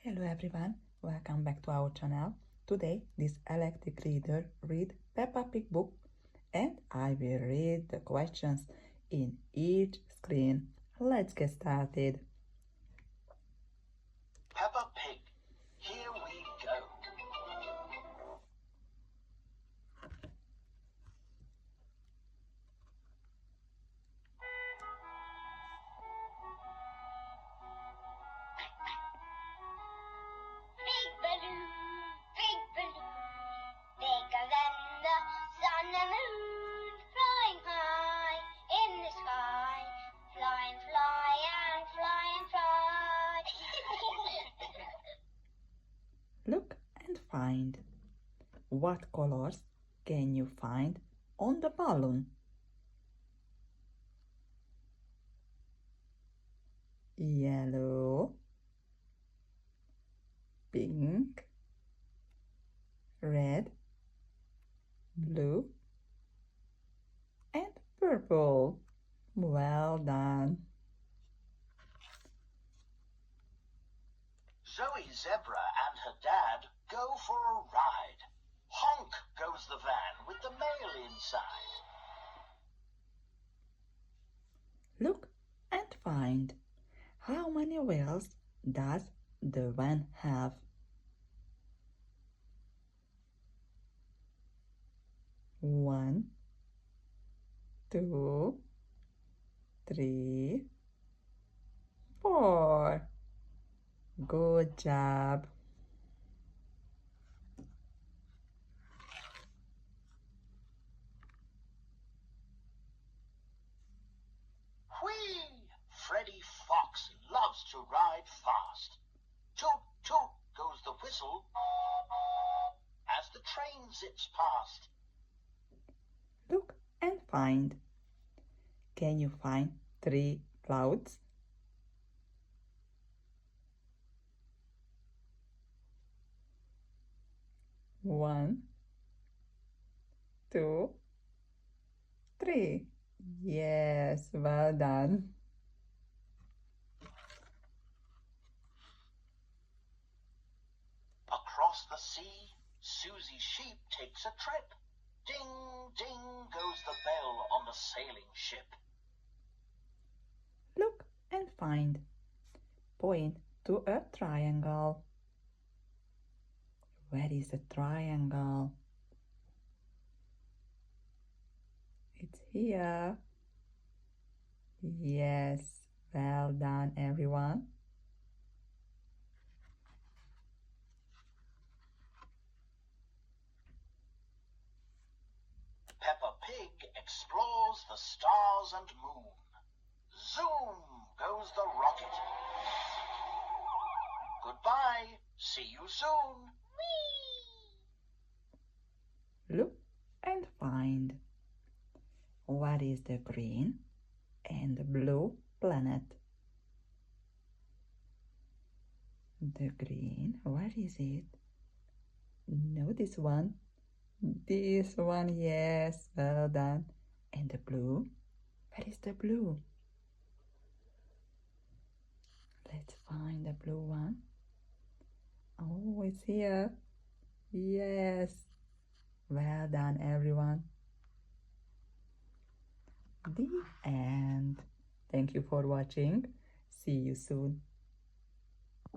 Hello everyone, welcome back to our channel. Today this electric reader read Peppa Pig book and I will read the questions in each screen. Let's get started. Peppa Pig, here we go. Big balloon, bigger than the sun and moon, flying high in the sky, fly and fly and fly and fly. Look and find. What colors can you find on the balloon? Yellow, pink, red, blue, and purple. Well done. Zoe Zebra and her dad go for a ride. Honk goes the van with the mail inside. Look and find. How many wheels does the van have? One, two, three, four. Good job. Whee! Freddie Fox loves to ride fast. Toot, toot goes the whistle as the train zips past. Look and find. Can you find three clouds? One, two, three. Yes, well done. Across the sea, Susie Sheep takes a trip. Ding, ding goes the bell on the sailing ship. Look and find. Point to a triangle. Where is the triangle? It's here. Yes, well done everyone. Peppa Pig explores the stars and moon. Zoom goes the rocket. Goodbye. See you soon. Look and find. What is the green and the blue planet? The green, where is it? No, this one. This one, yes, well done. And the blue? Where is the blue? Let's find the blue one. Oh, it's here. Yes. Well done, everyone. The end. Thank you for watching. See you soon.